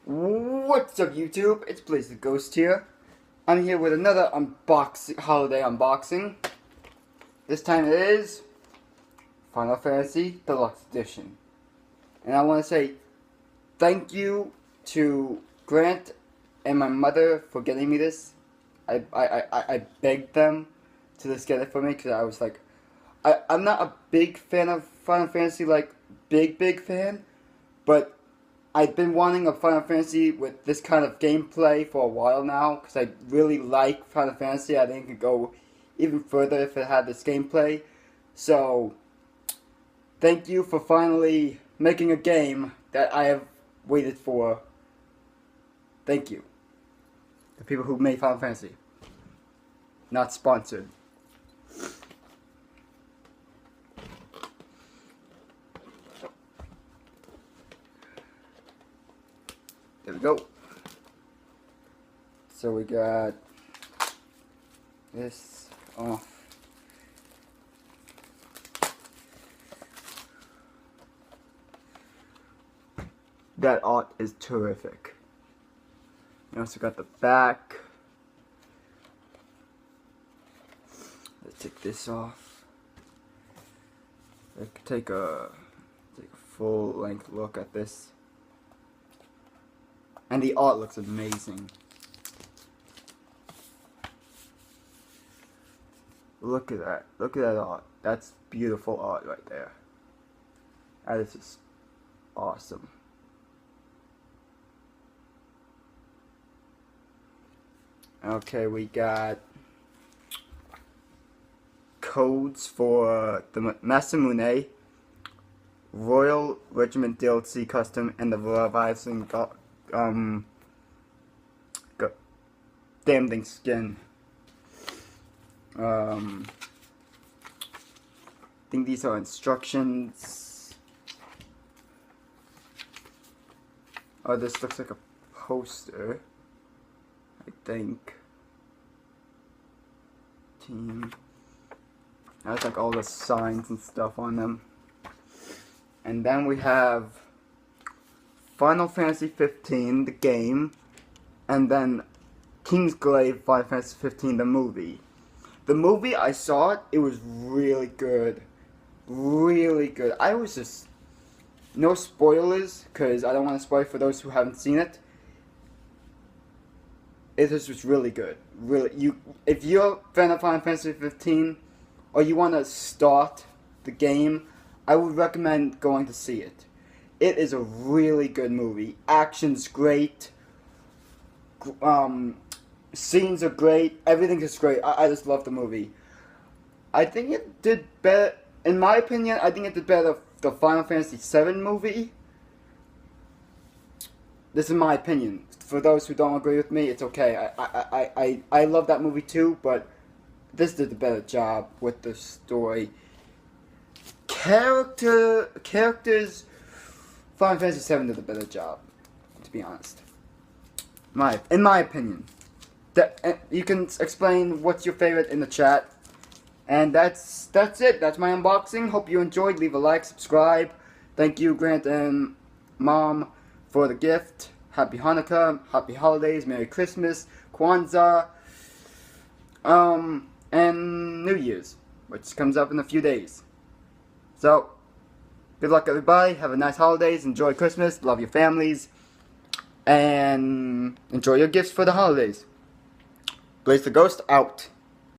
What's up, YouTube? It's Blaze the Ghost here. I'm here with another holiday unboxing. This time it is Final Fantasy Deluxe Edition. And I want to say thank you to Grant and my mother for getting me this. I begged them to just get it for me because I was like, I'm not a big fan of Final Fantasy, like big fan, but I've been wanting a Final Fantasy with this kind of gameplay for a while now because I really like Final Fantasy. I think it could go even further if it had this gameplay. So, thank you for finally making a game that I have waited for. Thank you. The people who made Final Fantasy. Not sponsored. There we go. So we got this off. That art is terrific. We also got the back. Let's take this off. Let's take a full length look at this. And the art looks amazing. Look at that. Look at that art. That's beautiful art right there. That is just awesome. Okay, we got codes for the Masamune, Royal Regiment DLC Custom, and the Leviathan damn thing skin. I think these are instructions. Oh, this looks like a poster. I think. Team. That's like all the signs and stuff on them. And then we have Final Fantasy 15, the game, and then Kingsglaive Final Fantasy 15, the movie. The movie, I saw it, it was really good. Really good. I was just, no spoilers, because I don't want to spoil for those who haven't seen it. It was just really good. Really, if you're a fan of Final Fantasy 15, or you want to start the game, I would recommend going to see it. It is a really good movie. Action's great. Scenes are great. Everything is great. I just love the movie. I think it did better. In my opinion, I think it did better than the Final Fantasy VII movie. This is my opinion. For those who don't agree with me, it's okay. I love that movie too, but this did a better job with the story. Characters, Final Fantasy VII did a better job, to be honest. In my opinion. You can explain what's your favorite in the chat. And that's it. That's my unboxing. Hope you enjoyed. Leave a like, subscribe. Thank you, Grant and Mom, for the gift. Happy Hanukkah, Happy Holidays, Merry Christmas, Kwanzaa, and New Year's, which comes up in a few days. So, good luck everybody, have a nice holidays, enjoy Christmas, love your families, and enjoy your gifts for the holidays. Blaze the Ghost out.